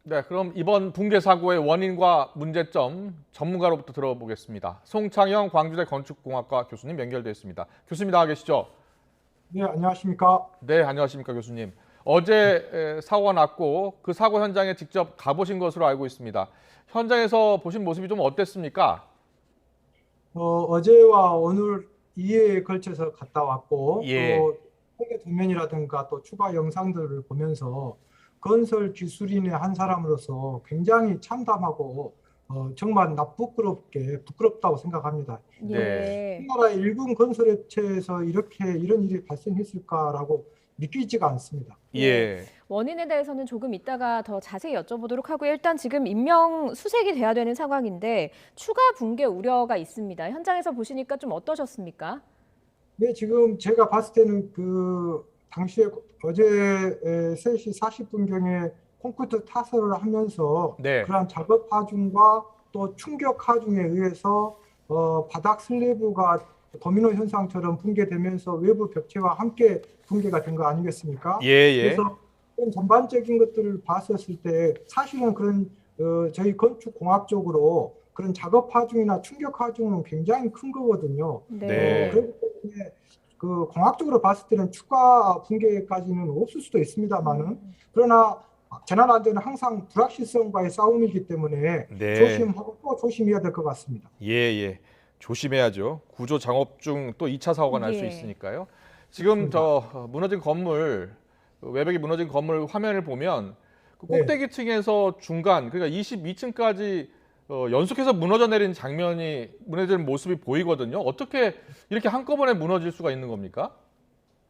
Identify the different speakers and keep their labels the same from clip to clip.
Speaker 1: 네, 그럼 이번 붕괴 사고의 원인과 문제점 전문가로부터 들어보겠습니다. 송창영 광주대 건축공학과 교수님 연결되어 있습니다. 교수님 나와 계시죠?
Speaker 2: 네, 안녕하십니까?
Speaker 1: 네, 안녕하십니까 교수님. 어제 사고가 났고 그 사고 현장에 직접 가보신 것으로 알고 있습니다. 현장에서 보신 모습이 좀 어땠습니까?
Speaker 2: 어제와 오늘 2회에 걸쳐서 갔다 왔고,
Speaker 1: 예,
Speaker 2: 또 세계 도면이라든가 또 추가 영상들을 보면서 건설 기술인의 한 사람으로서 굉장히 참담하고 정말 부끄럽다고 생각합니다.
Speaker 1: 네,
Speaker 3: 예.
Speaker 2: 우리나라의 일군 건설업체에서 이런 일이 발생했을까라고 믿기지가 않습니다.
Speaker 3: 예.
Speaker 1: 예,
Speaker 3: 원인에 대해서는 조금 이따가 더 자세히 여쭤보도록 하고요. 일단 지금 인명 수색이 돼야 되는 상황인데 추가 붕괴 우려가 있습니다. 현장에서 보시니까 좀 어떠셨습니까?
Speaker 2: 네, 지금 제가 봤을 때는 당시에 어제 3시 40분경에 콘크리트 타설을 하면서
Speaker 1: 네,
Speaker 2: 그러한 작업 하중과 또 충격 하중에 의해서 바닥 슬래브가 도미노 현상처럼 붕괴되면서 외부 벽체와 함께 붕괴가 된 거 아니겠습니까?
Speaker 1: 예, 예,
Speaker 2: 그래서 그런 전반적인 것들을 봤었을 때 사실은 저희 건축공학적으로 그런 작업 하중이나 충격 하중은 굉장히 큰 거거든요.
Speaker 1: 네,
Speaker 2: 그렇기 때문에 그 공학적으로 봤을 때는 추가 붕괴까지는 없을 수도 있습니다만은 그러나 재난안전은 항상 불확실성과의 싸움이기 때문에
Speaker 1: 네,
Speaker 2: 조심하고 또 조심해야 될 것 같습니다.
Speaker 1: 예, 예. 조심해야죠. 구조 작업 중 또 2차 사고가 날 수
Speaker 3: 예.
Speaker 1: 있으니까요. 지금
Speaker 2: 그렇습니다.
Speaker 1: 무너진 건물, 외벽이 무너진 건물 화면을 보면 그
Speaker 2: 네.
Speaker 1: 꼭대기층에서 중간, 그러니까 22층까지 연속해서 무너져 내린 장면이 무너지는 모습이 보이거든요. 어떻게 이렇게 한꺼번에 무너질 수가 있는 겁니까?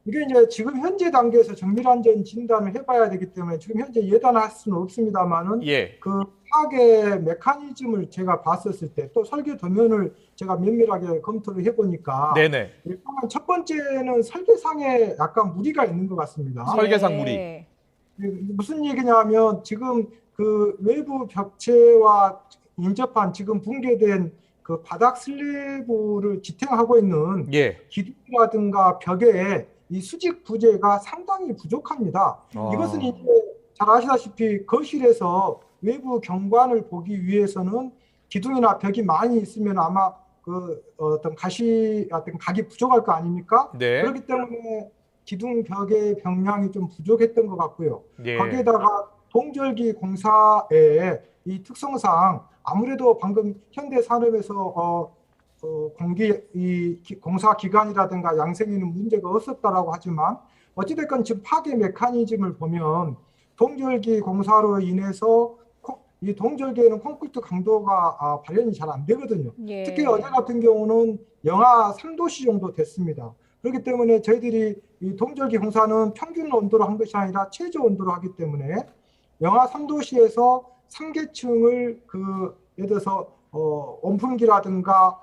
Speaker 2: 이게 이제 지금 현재 단계에서 정밀안전 진단을 해봐야 되기 때문에 지금 현재 예단할 수는 없습니다만은
Speaker 1: 예,
Speaker 2: 그 파괴 메커니즘을 제가 봤었을 때 또 설계 도면을 제가 면밀하게 검토를 해보니까
Speaker 1: 네네.
Speaker 2: 일단 첫 번째는 설계상에 약간 무리가 있는 것 같습니다.
Speaker 1: 설계상 무리.
Speaker 3: 예.
Speaker 2: 무슨 얘기냐면 지금 그 외부 벽체와 인접한 지금 붕괴된 그 바닥 슬래브를 지탱하고 있는
Speaker 1: 예.
Speaker 2: 기둥이라든가 벽에 이 수직 부재가 상당히 부족합니다. 이것은
Speaker 1: 아,
Speaker 2: 이제 잘 아시다시피 거실에서 외부 경관을 보기 위해서는 기둥이나 벽이 많이 있으면 아마 어떤 각이 부족할 거 아닙니까?
Speaker 1: 네.
Speaker 2: 그렇기 때문에 기둥 벽의 병량이 좀 부족했던 것 같고요.
Speaker 1: 예.
Speaker 2: 거기에다가 동절기 공사의 이 특성상 아무래도 방금 현대산업에서 공사 기간이라든가 양생에는 문제가 없었다라고 하지만 어찌됐건 지금 파괴 메커니즘을 보면 동절기 공사로 인해서 이 동절기에는 콘크리트 강도가 발현이 잘 안 되거든요. 특히 어제
Speaker 3: 예.
Speaker 2: 같은 경우는 영하 3도씨 정도 됐습니다. 그렇기 때문에 저희들이 이 동절기 공사는 평균 온도로 한 것이 아니라 최저 온도로 하기 때문에 영하 3도씨에서 3계층을 예를 들어서 온풍기라든가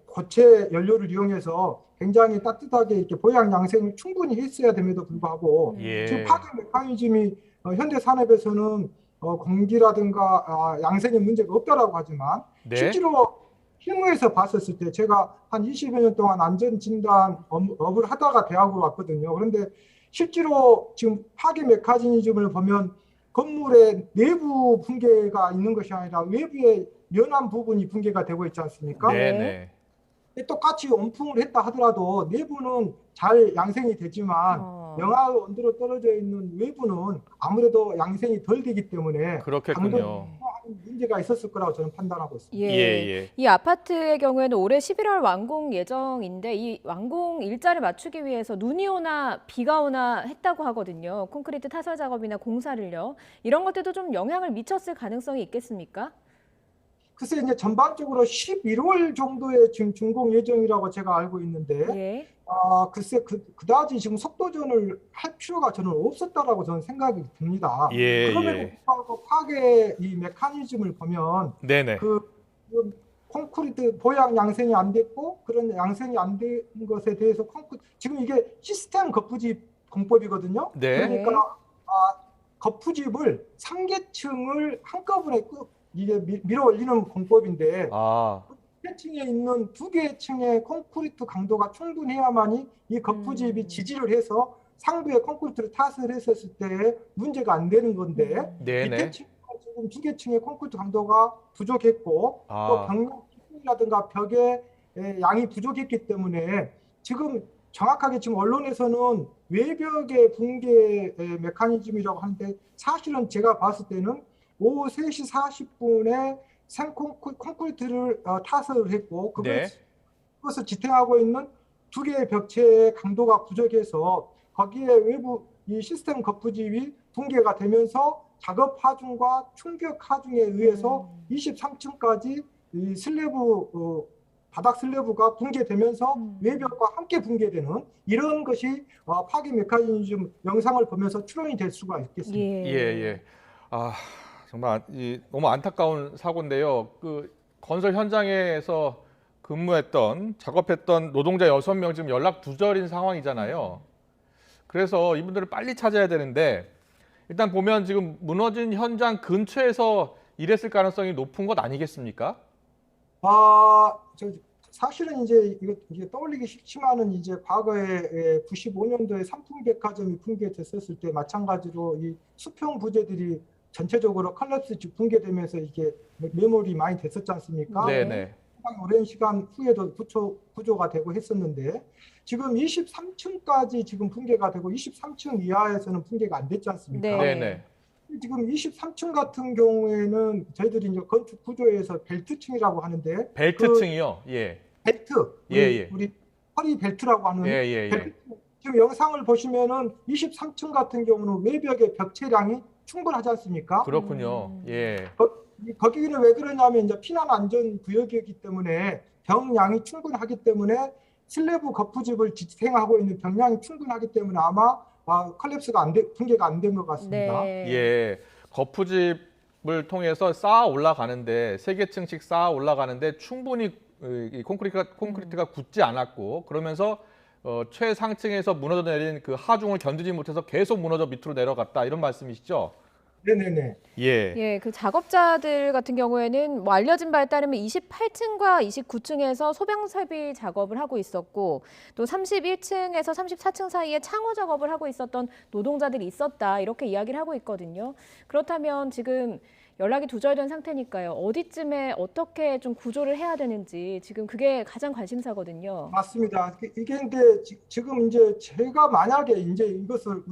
Speaker 2: 고체 연료를 이용해서 굉장히 따뜻하게 이렇게 보양 양생을 충분히 했어야 됨에도 불구하고 지금
Speaker 1: 예.
Speaker 2: 파괴 메커니즘이 현대 산업에서는 공기라든가 양생에 문제가 없다라고 하지만
Speaker 1: 네.
Speaker 2: 실제로 실무에서 봤었을 때 제가 한 20여 년 동안 안전진단 업을 하다가 대학으로 왔거든요. 그런데 실제로 지금 파괴 메커니즘을 보면 건물의 내부 붕괴가 있는 것이 아니라 외부의 연한 부분이 붕괴가 되고 있지 않습니까?
Speaker 3: 네.
Speaker 1: 네네.
Speaker 2: 똑같이 온풍을 했다 하더라도 내부는 잘 양생이 되지만
Speaker 3: 어.
Speaker 2: 영하 온도로 떨어져 있는 외부는 아무래도 양생이 덜 되기 때문에 강도에
Speaker 1: 그렇겠군요.
Speaker 3: 네.
Speaker 2: 문제가 있었을 거라고 저는 판단하고 있습니다.
Speaker 1: 예,
Speaker 3: 예.
Speaker 1: 예.
Speaker 3: 이 아파트의 경우에는 올해 11월 완공 예정인데 이 완공 일자를 맞추기 위해서 눈이 오나 비가 오나 했다고 하거든요. 콘크리트 타설 작업이나 공사를요. 이런 것들도 좀 영향을 미쳤을 가능성이 있겠습니까?
Speaker 2: 글쎄 이제 전반적으로 11월 정도에 지금 준공 예정이라고 제가 알고 있는데
Speaker 3: 예.
Speaker 2: 글쎄 그다지 지금 속도전을 할 필요가 저는 없었다라고 저는 생각이 듭니다.
Speaker 1: 예,
Speaker 2: 그럼에도
Speaker 1: 예.
Speaker 2: 불구하고 파괴 이 메커니즘을 보면
Speaker 1: 네네.
Speaker 2: 그 콘크리트 보양 양생이 안 됐고 그런 양생이 안 된 것에 대해서 지금 이게 시스템 거푸집 공법이거든요.
Speaker 1: 네.
Speaker 2: 그러니까
Speaker 3: 네.
Speaker 2: 거푸집을 3계층을 한꺼번에 이게 밀어 올리는 공법인데
Speaker 1: 아,
Speaker 2: 층에 있는 2개 층의 콘크리트 강도가 충분해야만이 이 거푸집이
Speaker 3: 음.
Speaker 2: 지지를 해서 상부에 콘크리트를 타설 했었을 때 문제가 안 되는 건데
Speaker 3: 음.
Speaker 2: 밑에
Speaker 1: 네네.
Speaker 2: 층까지 조금 두개층의 콘크리트 강도가 부족했고 또 벽이라든가 벽의 양이 부족했기 때문에 지금 정확하게 지금 언론에서는 외벽의 붕괴 메커니즘이라고 하는데 사실은 제가 봤을 때는 오후 3시 40분에 콘크리트를 타설을 했고 그것을 지탱하고 있는 두 개의 벽체의 강도가 부족해서 거기에 외부 이 시스템 거푸집이 붕괴가 되면서 작업 하중과 충격 하중에 의해서 23층까지 이 슬래브 바닥 슬래브가 붕괴되면서 외벽과 함께 붕괴되는 이런 것이 파괴 메커니즘 영상을 보면서 추론이 될 수가 있겠습니다.
Speaker 1: 예. 아, 정말 너무 안타까운 사고인데요. 그 건설 현장에서 작업했던 노동자 6명 지금 연락 두절인 상황이잖아요. 그래서 이분들을 빨리 찾아야 되는데 일단 보면 지금 무너진 현장 근처에서 일했을 가능성이 높은 것 아니겠습니까?
Speaker 2: 사실은 이제 이게 떠올리기 싫지만은 이제 과거에 95년도에 삼풍백화점이 붕괴됐었을 때 마찬가지로 이 수평 부재들이 전체적으로 컬랩스 붕괴되면서 이게 매몰이 많이 됐었지 않습니까?
Speaker 1: 네네.
Speaker 2: 오랜 시간 후에도 구조가 되고 했었는데 지금 23층까지 지금 붕괴가 되고 23층 이하에서는 붕괴가 안 됐지 않습니까?
Speaker 1: 네네.
Speaker 2: 지금 23층 같은 경우에는 저희들이 이제 건축 구조에서 벨트층이라고 하는데
Speaker 1: 벨트층이요. 예.
Speaker 2: 벨트 우리 허리 벨트라고 하는 벨트. 지금 영상을 보시면은 23층 같은 경우는 외벽의 벽체량이 충분하지 않습니까?
Speaker 1: 그렇군요. 예.
Speaker 2: 거기는 왜 그러냐면 이제 피난 안전 구역이기 때문에 병량이 충분하기 때문에 슬래브 거푸집을 지탱하고 있는 병량이 충분하기 때문에 아마 컬랩스가 붕괴가 안 된 것 같습니다.
Speaker 3: 네.
Speaker 1: 예. 거푸집을 통해서 쌓아 올라가는데 3개층씩 쌓아 올라가는데 충분히 이 콘크리트가 굳지 않았고 그러면서 최상층에서 무너져 내린 그 하중을 견디지 못해서 계속 무너져 밑으로 내려갔다 이런 말씀이시죠?
Speaker 2: 네네네.
Speaker 3: 예, 그 작업자들 같은 경우에는 뭐 알려진 바에 따르면 28층과 29층에서 소변 설비 작업을 하고 있었고 또 31층에서 34층 사이에 창호 작업을 하고 있었던 노동자들이 있었다 이렇게 이야기를 하고 있거든요. 그렇다면 지금 연락이 두절된 상태니까요. 어디쯤에 어떻게 좀 구조를 해야 되는지 지금 그게 가장 관심사거든요.
Speaker 2: 맞습니다. 이게 근데 지금 이제 제가 만약에 이제 이것을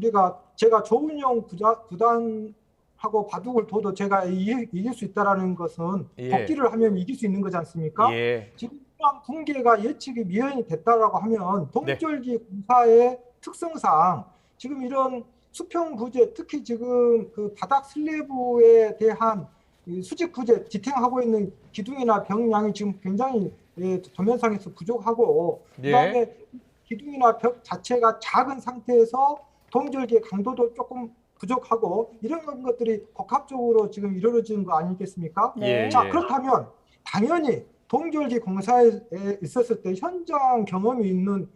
Speaker 2: 제가 조은영 구단하고 바둑을 둬도 제가 이길 수 있다라는 것은 복귀를 하면 이길 수 있는 거지 않습니까? 지금 이러한 붕괴가 예측이 미연이 됐다라고 하면 동절기 공사의 특성상 지금 이런 수평 부재, 특히 지금 그 바닥 슬래브에 대한 수직 부재 지탱하고 있는 기둥이나 벽량이 지금 굉장히 도면상에서 부족하고 그다음에 기둥이나 벽 자체가 작은 상태에서 동절기의 강도도 조금 부족하고 이런 것들이 복합적으로 지금 이루어지는 거 아니겠습니까? 자, 그렇다면 당연히 동절기 공사에 있었을 때 현장 경험이 있는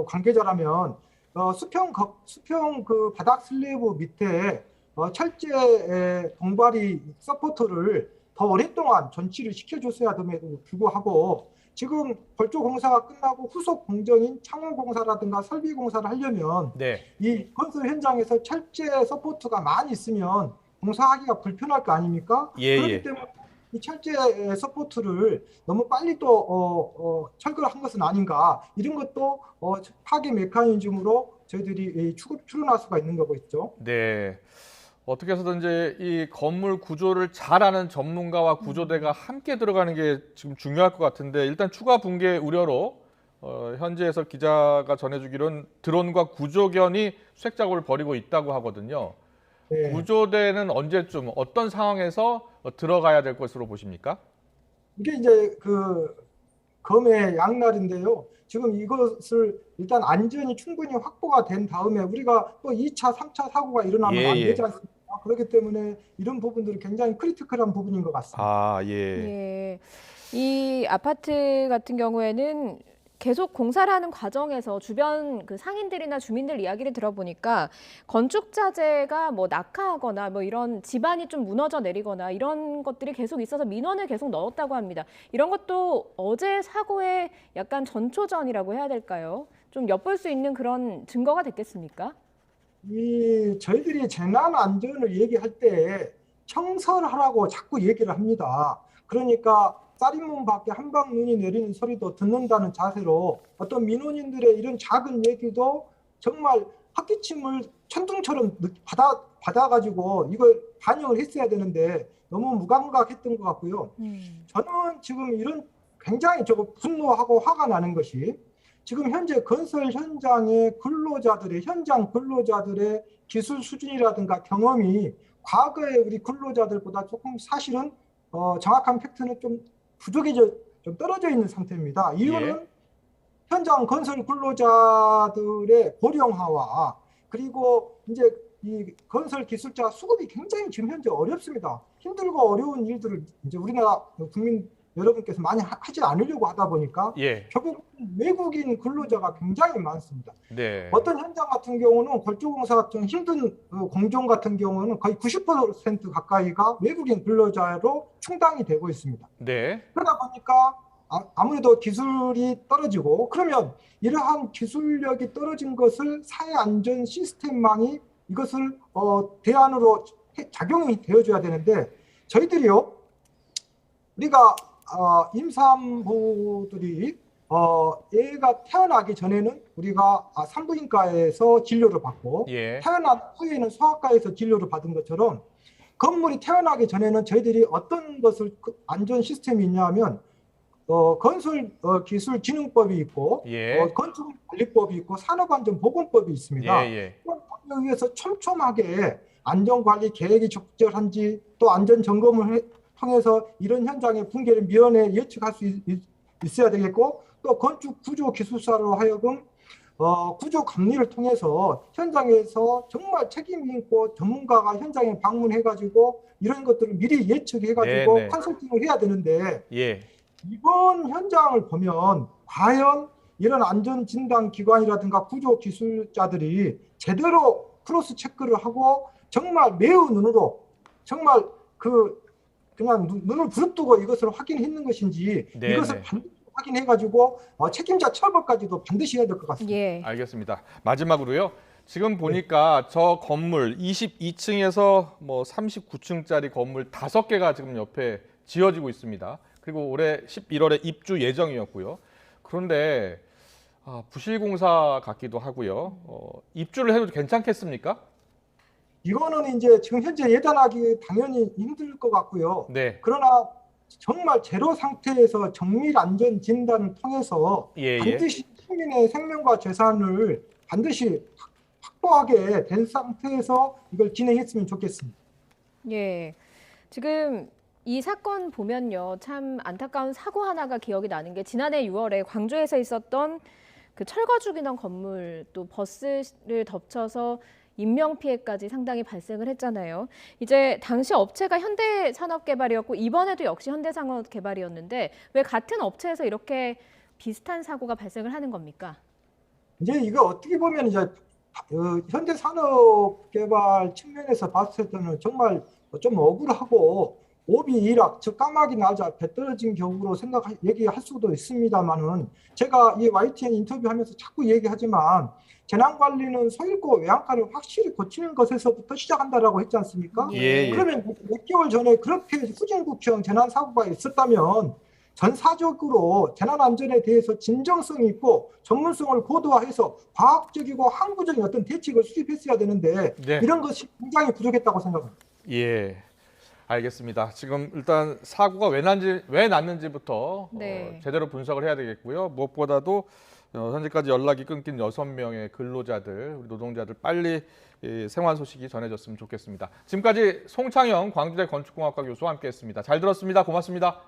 Speaker 2: 관계자라면 수평 그 바닥 슬래브 밑에 철제 동발이 서포터를 더 오랫동안 전치를 시켜줬어야 됨에도 불구하고 지금 벌조 공사가 끝나고 후속 공정인 창호 공사라든가 설비 공사를 하려면 이 건설 현장에서 철제 서포트가 많이 있으면 공사하기가 불편할 거 아닙니까? 그렇기 때문에 이 철제 서포트를 너무 빨리 또 철거를 한 것은 아닌가 이런 것도 파괴 메커니즘으로 저희들이 추론할 수가 있는 거겠죠.
Speaker 1: 네. 어떻게 해서든지 이 건물 구조를 잘 아는 전문가와 구조대가 함께 들어가는 게 지금 중요할 것 같은데 일단 추가 붕괴 우려로 현지에서 기자가 전해주기로는 드론과 구조견이 수색 작업을 벌이고 있다고 하거든요. 구조대는 언제쯤 어떤 상황에서 들어가야 될 것으로 보십니까?
Speaker 2: 이게 이제 그 검의 양날인데요. 지금 이것을 일단 안전이 충분히 확보가 된 다음에 우리가 또 2차, 3차 사고가 일어나면 안 되지 않습니까? 그렇기 때문에 이런 부분들이 굉장히 크리티컬한 부분인 것 같습니다.
Speaker 3: 이 아파트 같은 경우에는 계속 공사를 하는 과정에서 주변 그 상인들이나 주민들 이야기를 들어보니까 건축 자재가 뭐 낙하하거나 뭐 이런 집안이 좀 무너져 내리거나 이런 것들이 계속 있어서 민원을 계속 넣었다고 합니다. 이런 것도 어제 사고의 약간 전초전이라고 해야 될까요? 좀 엿볼 수 있는 그런 증거가 됐겠습니까?
Speaker 2: 저희들이 재난 안전을 얘기할 때 청설하라고 자꾸 얘기를 합니다. 그러니까 쌀인문 밖에 한방 눈이 내리는 소리도 듣는다는 자세로 어떤 민원인들의 이런 작은 얘기도 정말 헛기침을 천둥처럼 받아가지고 이걸 반영을 했어야 되는데 너무 무감각했던 것 같고요. 저는 지금 이런 굉장히 분노하고 화가 나는 것이 지금 현재 건설 현장의 현장 근로자들의 기술 수준이라든가 경험이 과거의 우리 근로자들보다 조금 사실은 정확한 팩트는 좀 좀 떨어져 있는 상태입니다. 이유는 현장 건설 근로자들의 고령화와 그리고 이제 이 건설 기술자 수급이 굉장히 지금 현재 어렵습니다. 힘들고 어려운 일들을 이제 우리나라 국민 여러분께서 많이 하지 않으려고 하다 보니까 결국 외국인 근로자가 굉장히 많습니다.
Speaker 1: 네.
Speaker 2: 어떤 현장 같은 경우는 골조공사 같은 힘든 공정 같은 경우는 거의 90% 가까이가 외국인 근로자로 충당이 되고 있습니다.
Speaker 1: 네.
Speaker 2: 그러다 보니까 아무래도 기술이 떨어지고 그러면 이러한 기술력이 떨어진 것을 사회안전 시스템망이 이것을 대안으로 작용이 되어줘야 되는데 저희들이요 우리가 임산부들이 애가 태어나기 전에는 우리가 산부인과에서 진료를 받고 태어난 후에는 소아과에서 진료를 받은 것처럼 건물이 태어나기 전에는 저희들이 어떤 것을 안전 시스템이 있냐면 건설기술진흥법이 있고 건축관리법이 있고 산업안전보건법이 있습니다. 그런 법에 의해서 촘촘하게 안전관리 계획이 적절한지 또 안전점검을 통해서 이런 현장의 붕괴를 미연에 예측할 수 있어야 되겠고 또 건축구조기술사로 하여금 구조 감리를 통해서 현장에서 정말 책임 있고 전문가가 현장에 방문해가지고 이런 것들을 미리 예측해가지고 컨설팅을 해야 되는데 이번 현장을 보면 과연 이런 안전진단기관이라든가 구조기술자들이 제대로 크로스 체크를 하고 정말 매우 눈으로 정말 그냥 눈을 부릅뜨고 이것을 확인했는 것인지 이것을 반드시 확인해가지고 책임자 처벌까지도 반드시 해야 될 것 같습니다.
Speaker 1: 알겠습니다. 마지막으로요. 지금 보니까 저 건물 22층에서 뭐 39층짜리 건물 5개가 지금 옆에 지어지고 있습니다. 그리고 올해 11월에 입주 예정이었고요. 그런데 부실공사 같기도 하고요. 입주를 해도 괜찮겠습니까?
Speaker 2: 이거는 이제 지금 현재 예단하기 당연히 힘들 것 같고요. 그러나 정말 제로 상태에서 정밀 안전 진단을 통해서 반드시 시민의 생명과 재산을 반드시 확보하게 된 상태에서 이걸 진행했으면 좋겠습니다.
Speaker 3: 지금 이 사건 보면요, 참 안타까운 사고 하나가 기억이 나는 게 지난해 6월에 광주에서 있었던 그 철거중이던 건물 또 버스를 덮쳐서 인명피해까지 상당히 발생을 했잖아요. 이제 당시 업체가 현대산업개발이었고 이번에도 역시 현대산업개발이었는데 왜 같은 업체에서 이렇게 비슷한 사고가 발생을 하는 겁니까?
Speaker 2: 이제 이거 어떻게 보면 이제 현대산업개발 측면에서 봤을 때는 정말 좀 억울하고 오비일학, 즉 까마귀 날자 배 떨어진 경우로 얘기할 수도 있습니다만은 제가 이 YTN 인터뷰하면서 자꾸 얘기하지만 재난관리는 소잃고 외양간을 확실히 고치는 것에서부터 시작한다라고 했지 않습니까? 그러면 몇 개월 전에 그렇게 후진국형 재난사고가 있었다면 전사적으로 재난안전에 대해서 진정성 있고 전문성을 고도화해서 과학적이고 항구적인 어떤 대책을 수립했어야 되는데 이런 것이 굉장히 부족했다고 생각합니다.
Speaker 1: 알겠습니다. 지금 일단 사고가 왜 났는지부터 제대로 분석을 해야 되겠고요. 무엇보다도 현재까지 연락이 끊긴 6명의 근로자들, 우리 노동자들 빨리 생還소식이 전해졌으면 좋겠습니다. 지금까지 송창영 광주대 건축공학과 교수와 함께했습니다. 잘 들었습니다. 고맙습니다.